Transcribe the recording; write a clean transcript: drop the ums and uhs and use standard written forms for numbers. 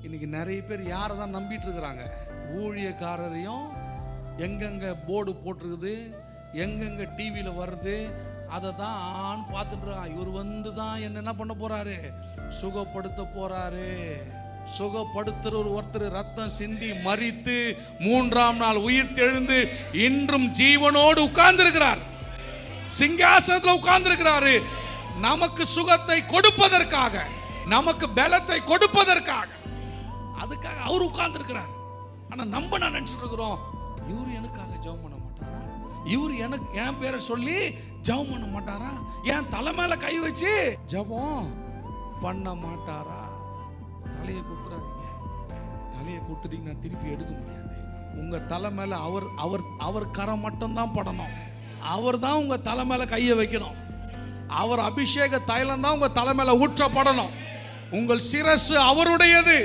இன்னைக்கு நிறைய பேர் யாரை தான் நம்பிட்டு இருக்கிறாங்க? ஊழியக்காரரையும் எங்கெங்க போர்டு போட்டிருக்குது, எங்கெங்க டிவியில் வருது, அதை தான் பார்த்துட்டு இருக்கான். இவர் வந்து தான் என்ன பண்ண போறாரு? சுகப்படுத்த போறாரு. சுகப்படுத்துற ஒருத்தர் ரத்தம் சிந்தி மரித்து 3ஆம் நாள் உயிர் தெழுந்து இன்றும் ஜீவனோடு உட்கார்ந்து இருக்கிறார். சிங்காசனத்தில் உட்கார்ந்து இருக்கிறாரு. நமக்கு சுகத்தை கொடுப்பதற்காக, நமக்கு பலத்தை கொடுப்பதற்காக, அதுக்காக அவர் உட்கார்ந்து இருக்கிறார். ஆனா நம்ம நான் நினைச்சிட்டு இருக்கிறோம், இவர் எனக்காக ஜெபம் பண்ண மாட்டாரா? இவர் எனக்கு என் பேரை சொல்லி ஜெபம் பண்ண மாட்டாரா? என் தலை மேல கை வச்சு ஜெபம் பண்ண மாட்டாரா? தலையை கொடுத்துறாதீங்க. தலையை கொடுத்துட்டீங்கன்னா திருப்பி எடுக்க முடியாது. உங்க தலை மேல அவர் அவர் அவர் கரம் மட்டும்தான் படணும். அவர் தான் உங்க தலை மேல கையை வைக்கணும். அவர் அபிஷேக தைலம் தான் உங்க தலை மேல ஊற்றப்படணும். உங்கள் சிரசு அவருடையது.